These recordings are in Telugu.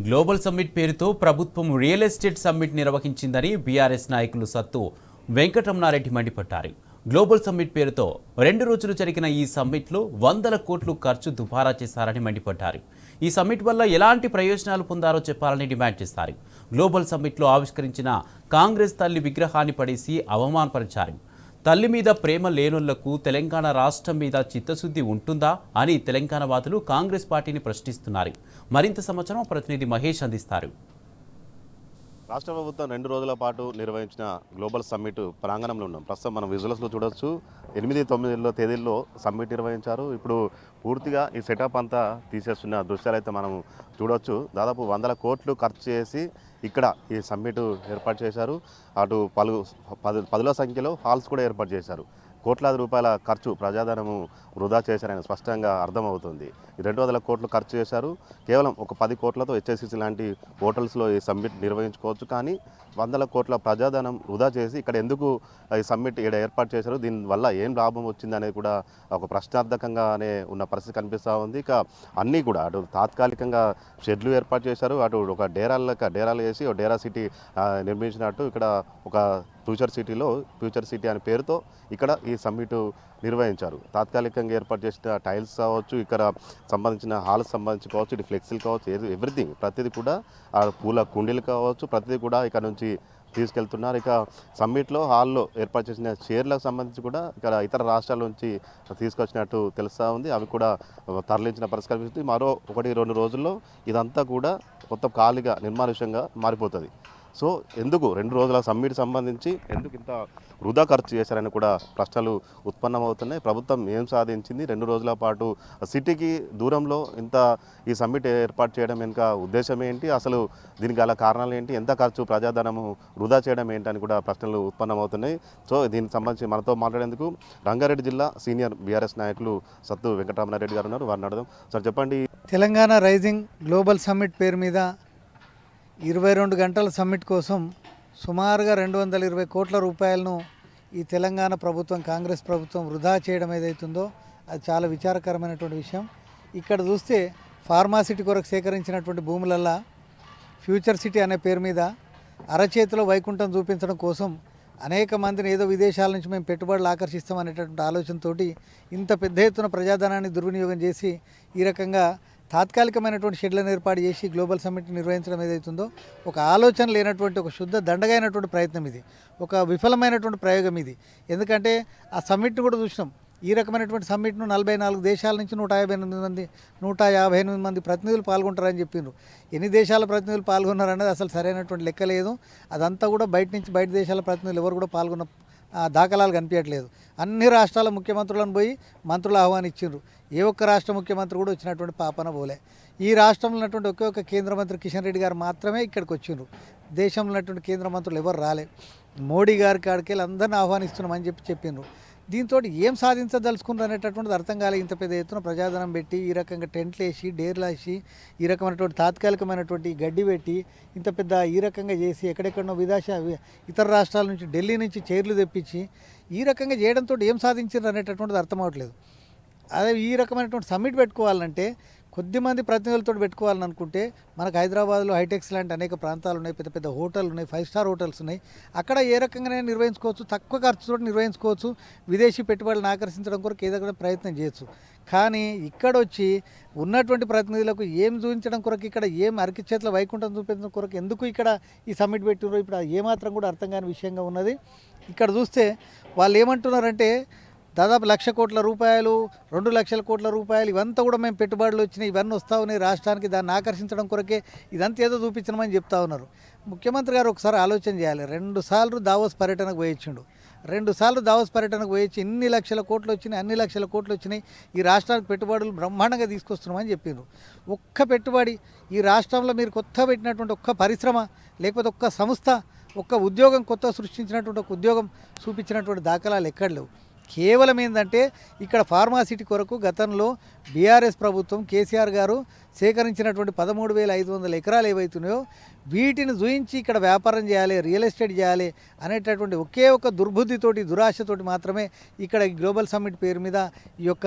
గ్లోబల్ సమ్మిట్ పేరుతో ప్రభుత్వం రియల్ ఎస్టేట్ సమ్మిట్ నిర్వహించిందని బీఆర్ఎస్ నాయకులు సత్తు వెంకటరమణారెడ్డి మండిపడ్డారు. గ్లోబల్ సమ్మిట్ పేరుతో 2 రోజులు జరిగిన ఈ సమ్మిట్లో వందల కోట్లు ఖర్చు దుబారా చేశారని మండిపడ్డారు. ఈ సమ్మిట్ వల్ల ఎలాంటి ప్రయోజనాలు పొందారో చెప్పాలని డిమాండ్ చేశారు. గ్లోబల్ సమ్మిట్లో ఆవిష్కరించిన కాంగ్రెస్ తల్లి విగ్రహాన్ని పడేసి అవమానపరిచారు. తల్లి మీద ప్రేమ లేనోళ్లకు తెలంగాణ రాష్ట్రం మీద చిత్తశుద్ధి ఉంటుందా అని తెలంగాణ వాదులు కాంగ్రెస్ పార్టీని ప్రశ్నిస్తున్నారు. మరింత సమాచారం ప్రతినిధి మహేష్ అందిస్తారు. రాష్ట్ర ప్రభుత్వం 2 రోజుల పాటు నిర్వహించిన గ్లోబల్ సమ్మిట్ ప్రాంగణంలో ఉన్నాం. ప్రస్తుతం మనం విజువల్స్లో చూడొచ్చు. 8-9 తేదీల్లో సమ్మిట్ నిర్వహించారు. ఇప్పుడు పూర్తిగా ఈ సెటప్ అంతా తీసేస్తున్న దృశ్యాలు అయితే మనం చూడొచ్చు. దాదాపు 100 కోట్లు ఖర్చు చేసి ఇక్కడ ఈ సమ్మిట్ ఏర్పాటు చేశారు. అటు పదుల సంఖ్యలో హాల్స్ కూడా ఏర్పాటు చేశారు. కోట్లాది రూపాయల ఖర్చు, ప్రజాధనము వృధా చేశారని స్పష్టంగా అర్థమవుతుంది. 200 కోట్లు ఖర్చు చేశారు. కేవలం ఒక 10 కోట్లతో హెచ్ఎస్సిసి లాంటి హోటల్స్లో ఈ సమ్మిట్ నిర్వహించుకోవచ్చు. కానీ 100 కోట్ల ప్రజాధనం వృధా చేసి ఇక్కడ ఎందుకు ఈ సమ్మిట్ ఇక్కడ ఏర్పాటు చేశారు, దీనివల్ల ఏం లాభం వచ్చింది అనేది కూడా ఒక ప్రశ్నార్థకంగానే ఉన్న పరిస్థితి కనిపిస్తూ ఉంది. ఇక అన్నీ కూడా అటు తాత్కాలికంగా షెడ్లు ఏర్పాటు చేశారు, అటు ఒక డేరాలు వేసి ఒక డేరా సిటీ నిర్మించినట్టు ఇక్కడ ఒక ఫ్యూచర్ సిటీ అనే పేరుతో ఇక్కడ ఈ సమ్మిట్ నిర్వహించారు. తాత్కాలికంగా ఏర్పాటు చేసిన టైల్స్ కావచ్చు, ఇక్కడ సంబంధించిన హాల్స్ సంబంధించి కావచ్చు, ఇటు ఫ్లెక్సీలు కావచ్చు, ఎవ్రీథింగ్ ప్రతిదీ కూడా ఆ పూల కుండీలు కావచ్చు, ప్రతిదీ కూడా ఇక్కడ నుంచి తీసుకెళ్తున్నారు. ఇక సమ్మిట్లో హాల్లో ఏర్పాటు చేసిన చైర్లకు సంబంధించి కూడా ఇక్కడ ఇతర రాష్ట్రాల నుంచి తీసుకొచ్చినట్టు తెలుస్తూ ఉంది. అవి కూడా తరలించిన పరిస్థితి కనిపిస్తుంది. మరో 1-2 రోజుల్లో ఇదంతా కూడా మొత్తం ఖాళీగా నిర్మానుష్యంగా మారిపోతుంది. సో ఎందుకు 2 రోజుల సమ్మిట్ సంబంధించి ఎందుకు ఇంత వృధా ఖర్చు చేశారని కూడా ప్రశ్నలు ఉత్పన్నమవుతున్నాయి. ప్రభుత్వం ఏం సాధించింది, 2 రోజుల పాటు సిటీకి దూరంలో ఇంత ఈ సమ్మిట్ ఏర్పాటు చేయడం వెనుక ఉద్దేశం ఏంటి, అసలు దీనికి గల కారణాలు ఏంటి, ఎంత ఖర్చు, ప్రజాధనము వృధా చేయడం ఏంటి అని కూడా ప్రశ్నలు ఉత్పన్నమవుతున్నాయి. సో దీనికి సంబంధించి మనతో మాట్లాడేందుకు రంగారెడ్డి జిల్లా సీనియర్ బీఆర్ఎస్ నాయకులు సత్తు వెంకటరమణారెడ్డి గారు ఉన్నారు. వారిని అడదాం. సార్ చెప్పండి, తెలంగాణ రైజింగ్ గ్లోబల్ సమ్మిట్ పేరు మీద 22 గంటల సమ్మిట్ కోసం సుమారుగా 220 కోట్ల రూపాయలను ఈ తెలంగాణ ప్రభుత్వం, కాంగ్రెస్ ప్రభుత్వం వృధా చేయడం ఏదైతుందో అది చాలా విచారకరమైనటువంటి విషయం. ఇక్కడ చూస్తే ఫార్మాసిటీ కొరకు సేకరించినటువంటి భూములల్లా ఫ్యూచర్ సిటీ అనే పేరు మీద అరచేతిలో వైకుంఠం చూపించడం కోసం అనేక మందిని ఏదో విదేశాల నుంచి మేము పెట్టుబడులు ఆకర్షిస్తామనేటటువంటి ఆలోచనతోటి ఇంత పెద్ద ఎత్తున ప్రజాధనాన్ని దుర్వినియోగం చేసి ఈ రకంగా తాత్కాలికమైనటువంటి షెడ్లను ఏర్పాటు చేసి గ్లోబల్ సమ్మిట్ నిర్వహించడం ఏదైతుందో ఒక ఆలోచన లేనటువంటి ఒక శుద్ధ దండగైనటువంటి ప్రయత్నం ఇది, ఒక విఫలమైనటువంటి ప్రయోగం ఇది. ఎందుకంటే ఆ సమ్మిట్ను కూడా చూసినాం. ఈ రకమైనటువంటి సమ్మిట్ను 44 దేశాల నుంచి 158 మంది ప్రతినిధులు పాల్గొంటారని చెప్పిండ్రు. ఎన్ని దేశాల ప్రతినిధులు పాల్గొన్నారనేది అసలు సరైనటువంటి లెక్క లేదు. అదంతా కూడా బయట దేశాల ప్రతినిధులు ఎవరు కూడా పాల్గొన్న దాఖలాలు కనిపించట్లేదు. అన్ని రాష్ట్రాల ముఖ్యమంత్రులను పోయి మంత్రులు ఆహ్వానించారు. ఏ ఒక్క రాష్ట్ర ముఖ్యమంత్రి కూడా వచ్చినటువంటి పాపన పోలే. ఈ రాష్ట్రంలో ఉన్నటువంటి ఒకే కేంద్ర మంత్రి కిషన్ రెడ్డి గారు మాత్రమే ఇక్కడికి వచ్చిండ్రు. దేశంలో ఉన్నటువంటి కేంద్ర మంత్రులు ఎవరు రాలే. మోడీ గారి కాడికి వెళ్ళి అందరినీ ఆహ్వానిస్తున్నామని చెప్పిండ్రు. దీంతో ఏం సాధించదలుచుకున్నారు అనేటటువంటిది అర్థం కాలే. ఇంత పెద్ద ఎత్తున ప్రజాధనం పెట్టి ఈ రకంగా టెంట్లు వేసి, డేర్లు వేసి, ఈ రకమైనటువంటి తాత్కాలికమైనటువంటి గడ్డి పెట్టి ఇంత పెద్ద ఈ రకంగా చేసి ఎక్కడెక్కడనో ఇతర రాష్ట్రాల నుంచి, ఢిల్లీ నుంచి చైర్లు తెప్పించి ఈ రకంగా చేయడంతో ఏం సాధించారు అనేటటువంటిది అర్థం అవ్వట్లేదు. అదే ఈ రకమైనటువంటి సమ్మిట్ పెట్టుకోవాలంటే కొద్దిమంది ప్రతినిధులతో పెట్టుకోవాలని అనుకుంటే మనకు హైదరాబాద్లో హైటెక్స్ లాంటి అనేక ప్రాంతాలు ఉన్నాయి, పెద్ద పెద్ద హోటళ్ళు ఉన్నాయి, 5 స్టార్ హోటల్స్ ఉన్నాయి. అక్కడ ఏ రకంగానే నిర్వహించుకోవచ్చు, తక్కువ ఖర్చుతో నిర్వహించుకోవచ్చు. విదేశీ పెట్టుబడులను ఆకర్షించడం కొరకు ఏదైనా ప్రయత్నం చేయొచ్చు. కానీ ఇక్కడ వచ్చి ఉన్నటువంటి ప్రతినిధులకు ఏం చూపించడం కొరకు, ఇక్కడ ఏం అరకి చేతుల వైకుంఠం చూపించడం కొరకు ఎందుకు ఇక్కడ ఈ సమ్మిట్ పెట్టినారో ఇప్పుడు ఏమాత్రం కూడా అర్థం కాని విషయంగా ఉన్నది. ఇక్కడ చూస్తే వాళ్ళు ఏమంటున్నారంటే దాదాపు 1,00,000 కోట్ల రూపాయలు, 2 లక్షల కోట్ల రూపాయలు ఇవంతా కూడా మేము పెట్టుబడులు వచ్చినాయి, ఇవన్నీ వస్తూ ఉన్నాయి రాష్ట్రానికి, దాన్ని ఆకర్షించడం కొరకే ఇదంతా ఏదో చూపించమని చెప్తా ఉన్నారు. ముఖ్యమంత్రి గారు ఒకసారి ఆలోచన చేయాలి. 2 సార్లు దావోస్ పర్యటనకు పోయించిండు. 2 సార్లు దావోస్ పర్యటనకు పోయించి ఇన్ని లక్షల కోట్లు వచ్చినాయి, అన్ని లక్షల కోట్లు వచ్చినాయి, ఈ రాష్ట్రానికి పెట్టుబడులు బ్రహ్మాండంగా తీసుకొస్తున్నామని చెప్పిండ్రు. ఒక్క పెట్టుబడి ఈ రాష్ట్రంలో మీరు కొత్త పెట్టినటువంటి ఒక్క పరిశ్రమ, లేకపోతే ఒక్క సంస్థ, ఒక్క ఉద్యోగం, కొత్త సృష్టించినటువంటి ఒక ఉద్యోగం చూపించినటువంటి దాఖలాలు ఎక్కడ లేవు. కేవలం ఏంటంటే ఇక్కడ ఫార్మాసిటీ కొరకు గతంలో బీఆర్ఎస్ ప్రభుత్వం కేసీఆర్ గారు సేకరించినటువంటి 13,500 ఎకరాలు ఏవైతున్నాయో వీటిని చూయించి ఇక్కడ వ్యాపారం చేయాలి, రియల్ ఎస్టేట్ చేయాలి అనేటటువంటి ఒకే ఒక దుర్బుద్ధితోటి, దురాశతోటి మాత్రమే ఇక్కడ ఈ గ్లోబల్ సమ్మిట్ పేరు మీద ఈ యొక్క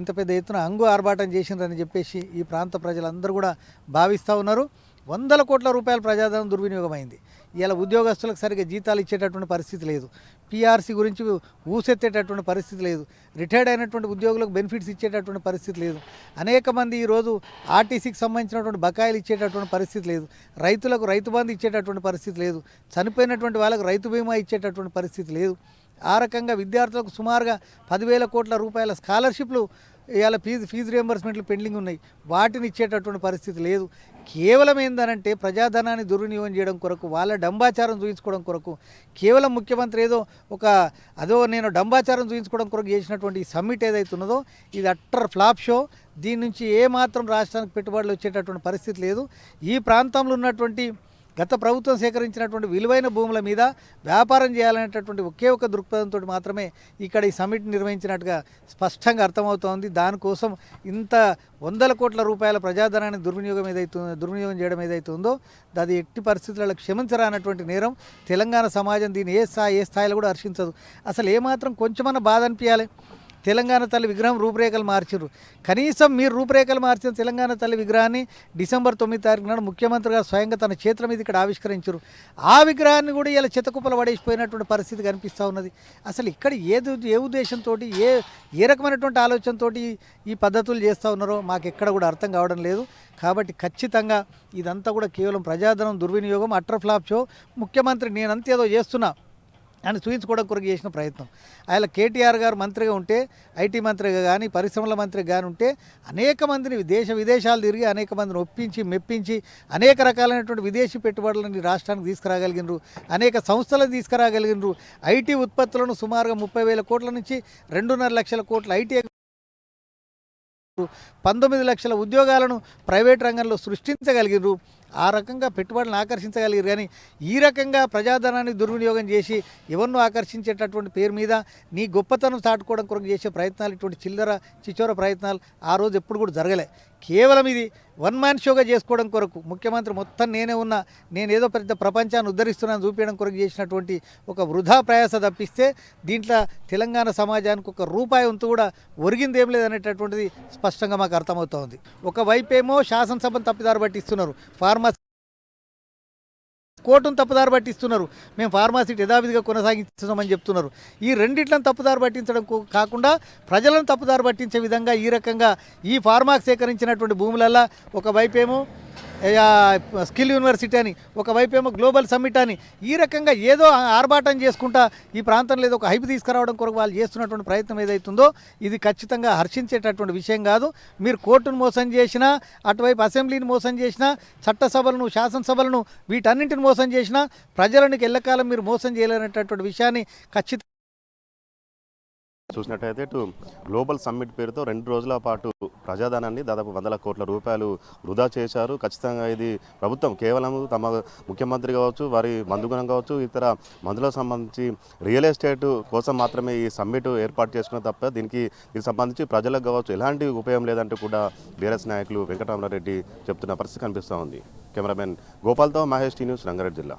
ఇంత పెద్ద ఎత్తున హంగు ఆర్భాటం చేసిందని చెప్పేసి ఈ ప్రాంత ప్రజలందరూ కూడా భావిస్తూ ఉన్నారు. 100 కోట్ల రూపాయల ప్రజాధనం దుర్వినియోగమైంది. ఇలా ఉద్యోగస్తులకు సరిగ్గా జీతాలు ఇచ్చేటటువంటి పరిస్థితి లేదు, పీఆర్సీ గురించి ఊసెత్తేటటువంటి పరిస్థితి లేదు, రిటైర్డ్ అయినటువంటి ఉద్యోగులకు బెనిఫిట్స్ ఇచ్చేటటువంటి పరిస్థితి లేదు, అనేక మంది ఈరోజు ఆర్టీసీకి సంబంధించినటువంటి బకాయిలు ఇచ్చేటటువంటి పరిస్థితి లేదు, రైతులకు రైతు బంధు ఇచ్చేటటువంటి పరిస్థితి లేదు, చనిపోయినటువంటి వాళ్ళకు రైతు బీమా ఇచ్చేటటువంటి పరిస్థితి లేదు. ఆ రకంగా విద్యార్థులకు సుమారుగా 10,000 కోట్ల రూపాయల స్కాలర్షిప్లు ఇవాళ ఫీజు రియంబర్స్మెంట్లు పెండింగ్ ఉన్నాయి, వాటిని ఇచ్చేటటువంటి పరిస్థితి లేదు. కేవలం ఏందనంటే ప్రజాధనాన్ని దుర్వినియోగం చేయడం కొరకు, వాళ్ళ డంబాచారం చూపించుకోవడం కొరకు, కేవలం ముఖ్యమంత్రి ఏదో నేను డంబాచారం చూపించుకోవడం కొరకు చేసినటువంటి ఈ సమ్మిట్ ఏదైతే ఉన్నదో ఇది అట్టర్ ఫ్లాప్ షో. దీని నుంచి ఏమాత్రం రాష్ట్రానికి పెట్టుబడులు వచ్చేటటువంటి పరిస్థితి లేదు. ఈ ప్రాంతంలో ఉన్నటువంటి గత ప్రభుత్వం సేకరించినటువంటి విలువైన భూముల మీద వ్యాపారం చేయాలనేటటువంటి ఒకే ఒక దృక్పథంతో మాత్రమే ఇక్కడ ఈ సమ్మిట్ నిర్వహించినట్టుగా స్పష్టంగా అర్థమవుతోంది. దానికోసం ఇంత 100 కోట్ల రూపాయల ప్రజాధనాన్ని దుర్వినియోగం చేయడం ఏదైతే ఉందో అది ఎట్టి పరిస్థితులలో క్షమించరానటువంటి నేరం. తెలంగాణ సమాజం దీన్ని ఏ స్థాయిలో కూడా హర్షించదు. అసలు ఏమాత్రం కొంచెమన్నా బాధ అనిపించాలి. తెలంగాణ తల్లి విగ్రహం రూపురేఖలు మార్చారు. కనీసం మీరు రూపురేఖలు మార్చిన తెలంగాణ తల్లి విగ్రహాన్ని డిసెంబర్ 9 తారీఖు నాడు ముఖ్యమంత్రి గారు స్వయంగా తన చేతుల మీద ఇక్కడ ఆవిష్కరించారు. ఆ విగ్రహాన్ని కూడా ఇలా చెత్తకుప్పలు పడేసిపోయినటువంటి పరిస్థితి కనిపిస్తూ ఉన్నది. అసలు ఇక్కడ ఏ ఉద్దేశంతో ఏ రకమైనటువంటి ఆలోచనతో ఈ పద్ధతులు చేస్తూ ఉన్నారో మాకు ఎక్కడ కూడా అర్థం కావడం లేదు. కాబట్టి ఖచ్చితంగా ఇదంతా కూడా కేవలం ప్రజాధనం దుర్వినియోగం, అట్టర్ ఫ్లాప్ షో. ముఖ్యమంత్రి నేనంతేదో చేస్తున్నా అని చూపించుకోవడం కొరకు చేసిన ప్రయత్నం. ఆయన కేటీఆర్ గారు మంత్రిగా ఉంటే, ఐటీ మంత్రిగా కానీ, పరిశ్రమల మంత్రిగా కానీ ఉంటే అనేక మందిని విదేశాలు తిరిగి అనేక మందిని ఒప్పించి మెప్పించి అనేక రకాలైనటువంటి విదేశీ పెట్టుబడులను రాష్ట్రానికి తీసుకురాగలిగినరు, అనేక సంస్థలను తీసుకురాగలిగినరు. ఐటీ ఉత్పత్తులను సుమారుగా 30,000 కోట్ల నుంచి 2.5 లక్షల కోట్ల ఐటీ 19 లక్షల ఉద్యోగాలను ప్రైవేట్ రంగంలో సృష్టించగలిగినరు. ఆ రకంగా పెట్టుబడులను ఆకర్షించగలిగారు. కానీ ఈ రకంగా ప్రజాధనాన్ని దుర్వినియోగం చేసి ఎవరినో ఆకర్షించేటటువంటి పేరు మీద నీ గొప్పతనం చాటుకోవడం కొరకు చేసే ప్రయత్నాలు, ఇటువంటి చిచోర ప్రయత్నాలు ఆ రోజు ఎప్పుడు కూడా జరగలే. కేవలం ఇది వన్ మ్యాన్ షోగా చేసుకోవడం కొరకు ముఖ్యమంత్రి మొత్తం నేనేదో పెద్ద ప్రపంచాన్ని ఉద్ధరిస్తున్నాను చూపించడం కొరకు చేసినటువంటి ఒక వృధా ప్రయాస తప్పిస్తే దీంట్లో తెలంగాణ సమాజానికి ఒక రూపాయి వంతు కూడా ఒరిగిందేం లేదనేటటువంటిది స్పష్టంగా మాకు అర్థమవుతోంది. ఒకవైపేమో శాసనసభను తప్పిదారు పట్టిస్తున్నారు, కోర్టును తప్పుదారి పట్టిస్తున్నారు, మేము ఫార్మాసిటీ యథావిధిగా కొనసాగిస్తున్నామని చెప్తున్నారు. ఈ రెండిట్లను తప్పుదారి పట్టించడం కాకుండా ప్రజలను తప్పుదారి పట్టించే విధంగా ఈ రకంగా ఈ ఫార్మాకు సేకరించినటువంటి భూములల్లో ఒకవైపేమో స్కిల్ యూనివర్సిటీ అని, ఒకవైపేమో గ్లోబల్ సమ్మిట్ అని, ఈ రకంగా ఏదో ఆర్భాటం చేసుకుంటా ఈ ప్రాంతంలో ఏదో ఒక హైప్ తీసుకురావడం కొరకు వాళ్ళు చేస్తున్నటువంటి ప్రయత్నం ఏదైతుందో ఇది ఖచ్చితంగా హర్షించేటటువంటి విషయం కాదు. మీరు కోర్టును మోసం చేసినా, అటువైపు అసెంబ్లీని మోసం చేసినా, చట్టసభలను, శాసనసభలను వీటన్నింటిని మోసం చేసినా ప్రజలను ఎల్లకాలం మీరు మోసం చేయలేనటువంటి విషయాన్ని ఖచ్చితంగా చూసినట్టయితే ఇటు గ్లోబల్ సమ్మిట్ పేరుతో 2 రోజుల పాటు ప్రజాధనాన్ని దాదాపు 100 కోట్ల రూపాయలు వృధా చేశారు. ఖచ్చితంగా ఇది ప్రభుత్వం కేవలం తమ ముఖ్యమంత్రి కావచ్చు, వారి బంధుగణం కావచ్చు, ఇతర మందులకు సంబంధించి రియల్ ఎస్టేట్ కోసం మాత్రమే ఈ సమ్మిట్ ఏర్పాటు చేసుకున్న తప్ప దీనికి సంబంధించి ప్రజలకు కావచ్చు ఎలాంటి ఉపయోగం లేదంటూ కూడా బీఆర్ఎస్ నాయకులు వెంకటరామరెడ్డి చెప్తున్న పరిస్థితి కనిపిస్తూ ఉంది. కెమెరామెన్ గోపాల్తో మహేష్, టీ న్యూస్, రంగారెడ్డి జిల్లా.